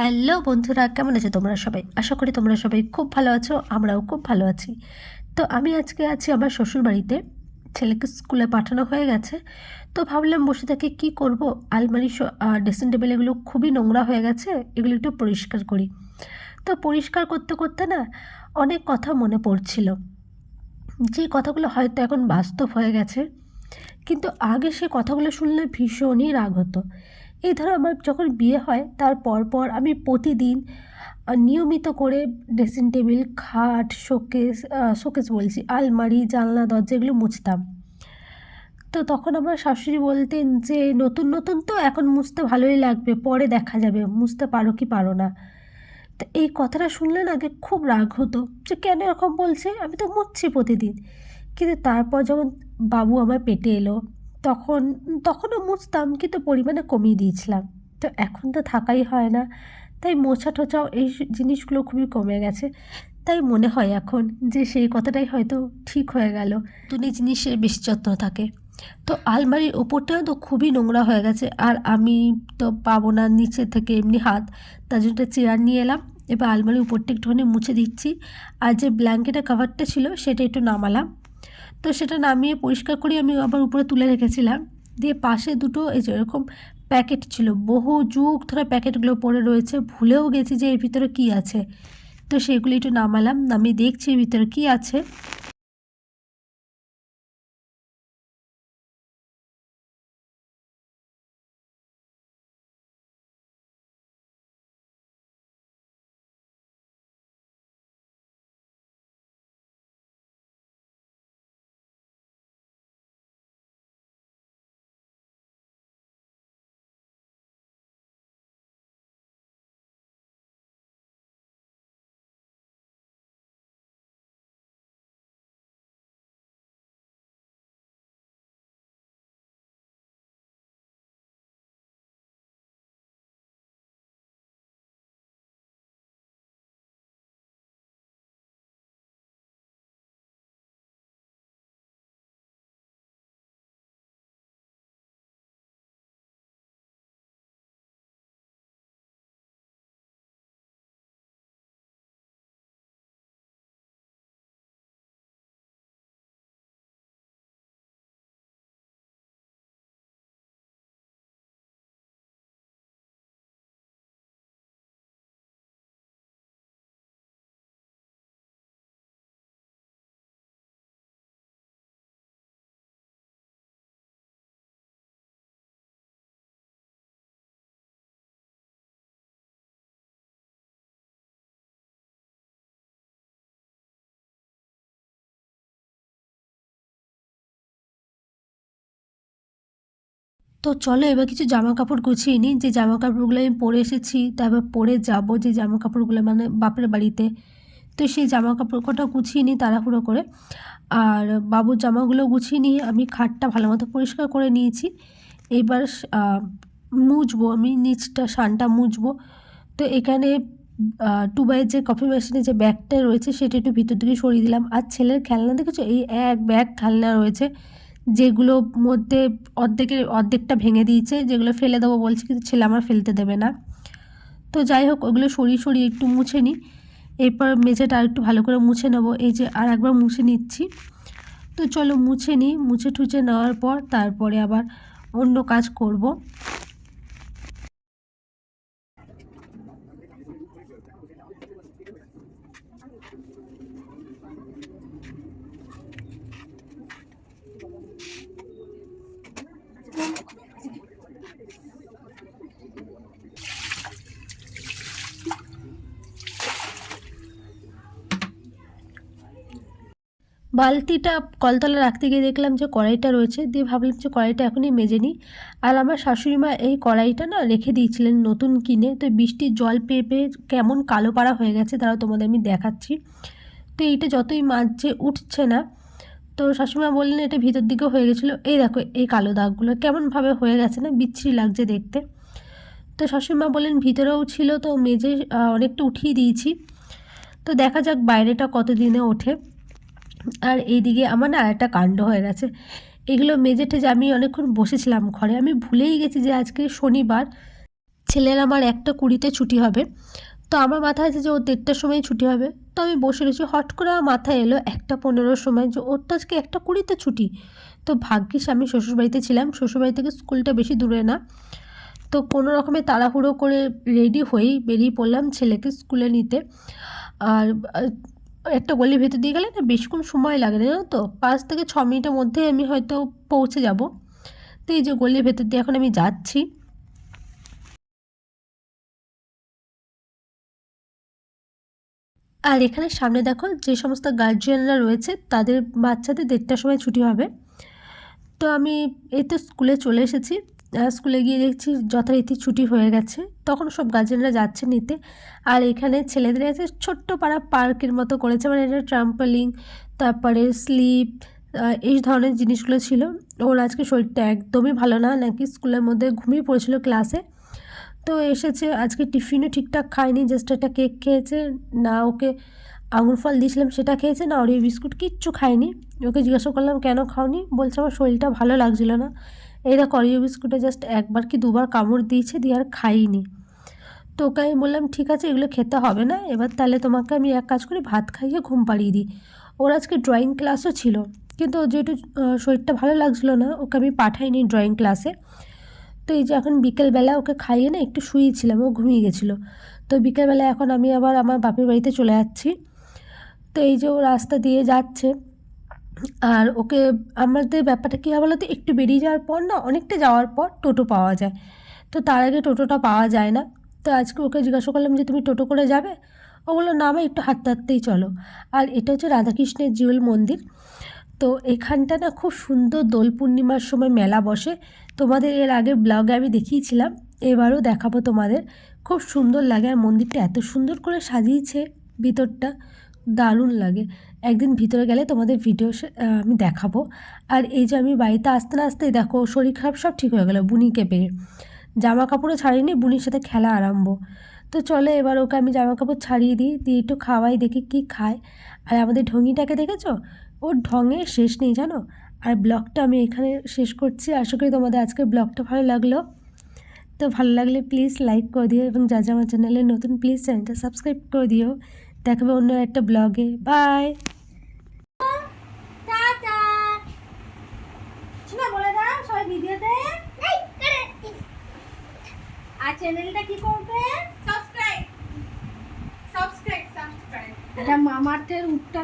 Hello বন্ধুরা, কেমন আছো তোমরা সবাই? আশা করি তোমরা সবাই খুব ভালো আছো, আমরাও খুব ভালো আছি। তো আমি আজকে আছি আমার শ্বশুরবাড়িতে। ছেলেকে স্কুলে পাঠানো হয়ে গেছে। তো ভাবলাম বসে থেকে কি করব, আলমারি ড্রেসিং টেবিল এগুলো খুবই নোংরা হয়ে গেছে, এগুলো একটু পরিষ্কার করি। তো পরিষ্কার করতে করতে না অনেক কথা মনে পড়ছিল, যে কথাগুলো হয়তো এখন বাস্তব হয়ে গেছে, কিন্তু আগে সে কথাগুলো শুনলে ভীষণই রাগ হতো। এই ধরো আমার যখন বিয়ে হয় তার পর আমি প্রতিদিন নিয়মিত করে ড্রেসিং টেবিল, খাট, শোকেস বলছি, আলমারি, জানলা, দরজা এগুলো মুছতাম। তো তখন আমার শাশুড়ি বলতেন যে নতুন নতুন তো এখন মুছতে ভালোই লাগবে, পরে দেখা যাবে মুছতে পারো কি পারো না। তো এই কথাটা শুনলে না আগে খুব রাগ হতো, যে কেন এরকম বলছে, আমি তো মুছছি প্রতিদিন। কিন্তু তারপর যখন বাবু আমার পেটে এলো, তখন তখনও মুছতাম, কিন্তু পরিমাণে কমিয়ে দিয়েছিলাম। তো এখন তো থাকাই হয় না, তাই মোছা টোছাও এই জিনিসগুলো খুবই কমে গেছে। তাই মনে হয় এখন যে সেই কথাটাই হয়তো ঠিক হয়ে গেল, দুনি জিনিসের বেশি যত্ন থাকে। তো আলমারির ওপরটাও তো খুবই নোংরা হয়ে গেছে, আর আমি তো পাবো না নিচে থেকে এমনি হাত, তার জন্য একটা চেয়ার নিয়ে এলাম। এবার আলমারির উপরটা একটুখানি মুছে দিচ্ছি, আর যে ব্ল্যাঙ্কেটের কাভারটা ছিল সেটা একটু নামালাম। তো সেটা নামিয়ে পরিষ্কার করে আমি আবার উপরে তুলে রেখেছিলাম। দিয়ে পাশে দুটো এই যে এরকম প্যাকেট ছিল, বহু যুগ ধরে প্যাকেটগুলো পড়ে রয়েছে, ভুলেও গেছি যে এর ভিতরে কী আছে। তো সেগুলি একটু নামালাম, নামিয়ে দেখছি এর ভিতরে কী আছে। তো চলো এবার কিছু জামা কাপড় গুছিয়ে নিই, যে জামা কাপড়গুলো আমি পরে এসেছি, তারপর পরে যাব যে জামা কাপড়গুলো, মানে বাপের বাড়িতে। তো সেই জামা কাপড় কটা গুছিয়ে নিই তাড়াহুড়ো করে। আর বাবুর জামাগুলো গুছিয়ে নিয়ে আমি খাটটা ভালো মতো পরিষ্কার করে নিয়েছি। এবার মুছবো, আমি নিচটা সানটা মুছবো। তো এখানে 2 বাইয়ের যে কফি মেশিনে যে ব্যাগটা রয়েছে সেটা একটু ভিতর দিকে সরিয়ে দিলাম। আর ছেলের খেলনা দেখেছো, এই এক ব্যাগ খেলনা রয়েছে, যেগুলো মধ্যে অর্ধেকটা ভেঙে দিয়েছে, যেগুলো ফেলে দেবো বলছে, কিন্তু ছেলে আমার ফেলতে দেবে না। তো যাই হোক, ওগুলো সরিয়ে সরিয়ে একটু মুছে নিই। এরপর মেঝেটা আর একটু ভালো করে মুছে নেবো, এই যে আর একবার মুছে নিচ্ছি। তো চলো মুছে নিই, মুছে টুছে নেওয়ার পর তারপরে আবার অন্য কাজ করব। বালতিটা কলতলা রাখতে গিয়ে দেখলাম যে কড়াইটা রয়েছে, দিয়ে ভাবলাম যে কড়াইটা এখনই মেজে নিই। আর আমার শাশুড়ি মা এই কড়াইটা না রেখে দিয়েছিলেন নতুন কিনে, তো বৃষ্টির জল পেয়ে পেয়ে কেমন কালো পাড়া হয়ে গেছে, তারাও তোমাদের আমি দেখাচ্ছি। তো এইটা যতই মাজছে উঠছে না। তো শাশুড়িমা বললেন এটা ভিতর দিকেও হয়ে গেছিলো, এই দেখো এই কালো দাগগুলো কেমনভাবে হয়ে গেছে না, বিচ্ছিরি লাগছে দেখতে। তো শাশুড়িমা বললেন ভিতরেও ছিল, তো মেজে অনেকটা উঠিয়ে দিয়েছি। তো দেখা যাক বাইরেটা কতদিনে ওঠে। আর এইদিকে আমার না আরেকটা কাণ্ড হয়ে গেছে, এগুলো মেজে টেজে আমি অনেকক্ষণ বসেছিলাম ঘরে, আমি ভুলেই গেছি যে আজকে শনিবার। ছেলের আমার 1:20 ছুটি হবে। তো আমার মাথায় আছে যে ওর 1:30টার সময় ছুটি হবে। তো আমি বসে রয়েছি, হট করে আমার মাথায় এলো 1:15 সময় যে ওর তো আজকে 1:20 ছুটি। তো ভাগ্যিস আমি শ্বশুরবাড়িতে ছিলাম, শ্বশুরবাড়ি থেকে স্কুলটা বেশি দূরে না। তো কোনো রকমে তাড়াহুড়ো করে রেডি হয়েই বেরিয়ে পড়লাম ছেলেকে স্কুলে নিতে। আর একটা গলির ভেতর দিয়ে গেলে না বেশিক্ষণ সময় লাগে না, জানো তো, 5 থেকে 6 মিনিটের মধ্যেই আমি হয়তো পৌঁছে যাব। তো এই যে গলির ভেতর দিয়ে এখন আমি যাচ্ছি। আর এখানে সামনে দেখো যে সমস্ত গার্জিয়ানরা রয়েছে তাদের বাচ্চাদের 1:30টার সময় ছুটি হবে। তো আমি এই তো স্কুলে চলে এসেছি। স্কুলে গিয়ে দেখছি যথারীতি ছুটি হয়ে গেছে, তখন সব গার্জেনরা যাচ্ছে নিতে। আর এখানে ছেলেদের আছে ছোট্ট পাড়া পার্কের মতো করেছে, মানে এটা ট্রাম্পলিং, তারপরে স্লিপ, এই ধরনের জিনিসগুলো ছিল। ওর আজকে শরীরটা একদমই ভালো না, নাকি স্কুলের মধ্যে ঘুমিয়ে পড়েছিল ক্লাসে। তো এসেছে, আজকে টিফিনও ঠিকঠাক খায়নি, জাস্ট একটা কেক খেয়েছে। না ওকে আঙুর ফল দিয়েছিলাম সেটা খেয়েছে, না ওরিও বিস্কুট, কিচ্ছু খায়নি। ওকে জিজ্ঞাসা করলাম কেন খাওনি, বলছে আমার শরীরটা ভালো লাগছিল না। এই দেখো অরিও বিস্কুটে জাস্ট একবার কি দুবার কামড় দিয়েছে, দিয়ে আর খাইনি। তো ওকে আমি বললাম ঠিক আছে এগুলো খেতে হবে না, এবার তাহলে তোমাকে আমি এক কাজ করি ভাত খাইয়ে ঘুম পাড়িয়ে দিই। ওর আজকে ড্রয়িং ক্লাসও ছিল, কিন্তু ওর যেহেতু শরীরটা ভালো লাগছিলো না, ওকে আমি পাঠাইনি ড্রয়িং ক্লাসে। তো এই যে এখন বিকেলবেলা ওকে খাইয়ে না একটু শুয়েছিলাম, ও ঘুমিয়ে গেছিলো। তো বিকেলবেলা এখন আমি আবার আমার বাপের বাড়িতে চলে যাচ্ছি। তো এই যে ও রাস্তা দিয়ে যাচ্ছে, আর ওকে আমাদের ব্যাপারটা কী হয় বলো তো, একটু বেরিয়ে যাওয়ার পর না, অনেকটা যাওয়ার পর টোটো পাওয়া যায়। তো তার আগে টোটোটা পাওয়া যায় না। তো আজকে ওকে জিজ্ঞাসা করলাম যে তুমি টোটো করে যাবে, ও বললো না আমি একটু হাঁটতে হাঁটতেই চলো। আর এটা হচ্ছে রাধাকৃষ্ণের জিউল মন্দির। তো এখানটা না খুব সুন্দর দোল পূর্ণিমার সময় মেলা বসে। তোমাদের এর আগের ব্লগে আমি দেখিয়েছিলাম, এবারও দেখাবো তোমাদের। খুব সুন্দর লাগে, আর মন্দিরটা এত সুন্দর করে সাজিয়েছে, ভিতরটা দারুণ লাগে। একদিন ভিতরে গেলে তোমাদের ভিডিও আমি দেখাবো। আর এই যে আমি বাড়িতে আসতে না আসতেই দেখো শরীর খারাপ সব ঠিক হয়ে গেলো বুনিকে পেয়ে। জামা কাপড়ও ছাড়িনি, বুনির সাথে খেলা আরম্ভ। তো চলো এবার ওকে আমি জামা কাপড় ছাড়িয়ে দিই, দিয়ে একটু খাওয়াই, দেখি কী খায়। আর আমাদের ঢঙিটাকে দেখেছো, ওর ঢঙের শেষ নেই জানো। আর ব্লগটা আমি এখানে শেষ করছি, আশা করি তোমাদের আজকের ব্লগটা ভালো লাগলো। তো ভালো লাগলে প্লিজ লাইক করে দিও, এবং যা যা আমার চ্যানেলে নতুন প্লিজ চ্যানেলটা সাবস্ক্রাইব করে দিও। দেখাবে অন্য একটা ব্লগে। বাই। বলে দাও সবাই ভিডিওতে, আর চ্যানেলটা কি করবে, সাবস্ক্রাইব। এটা মামার্থের উত্তর।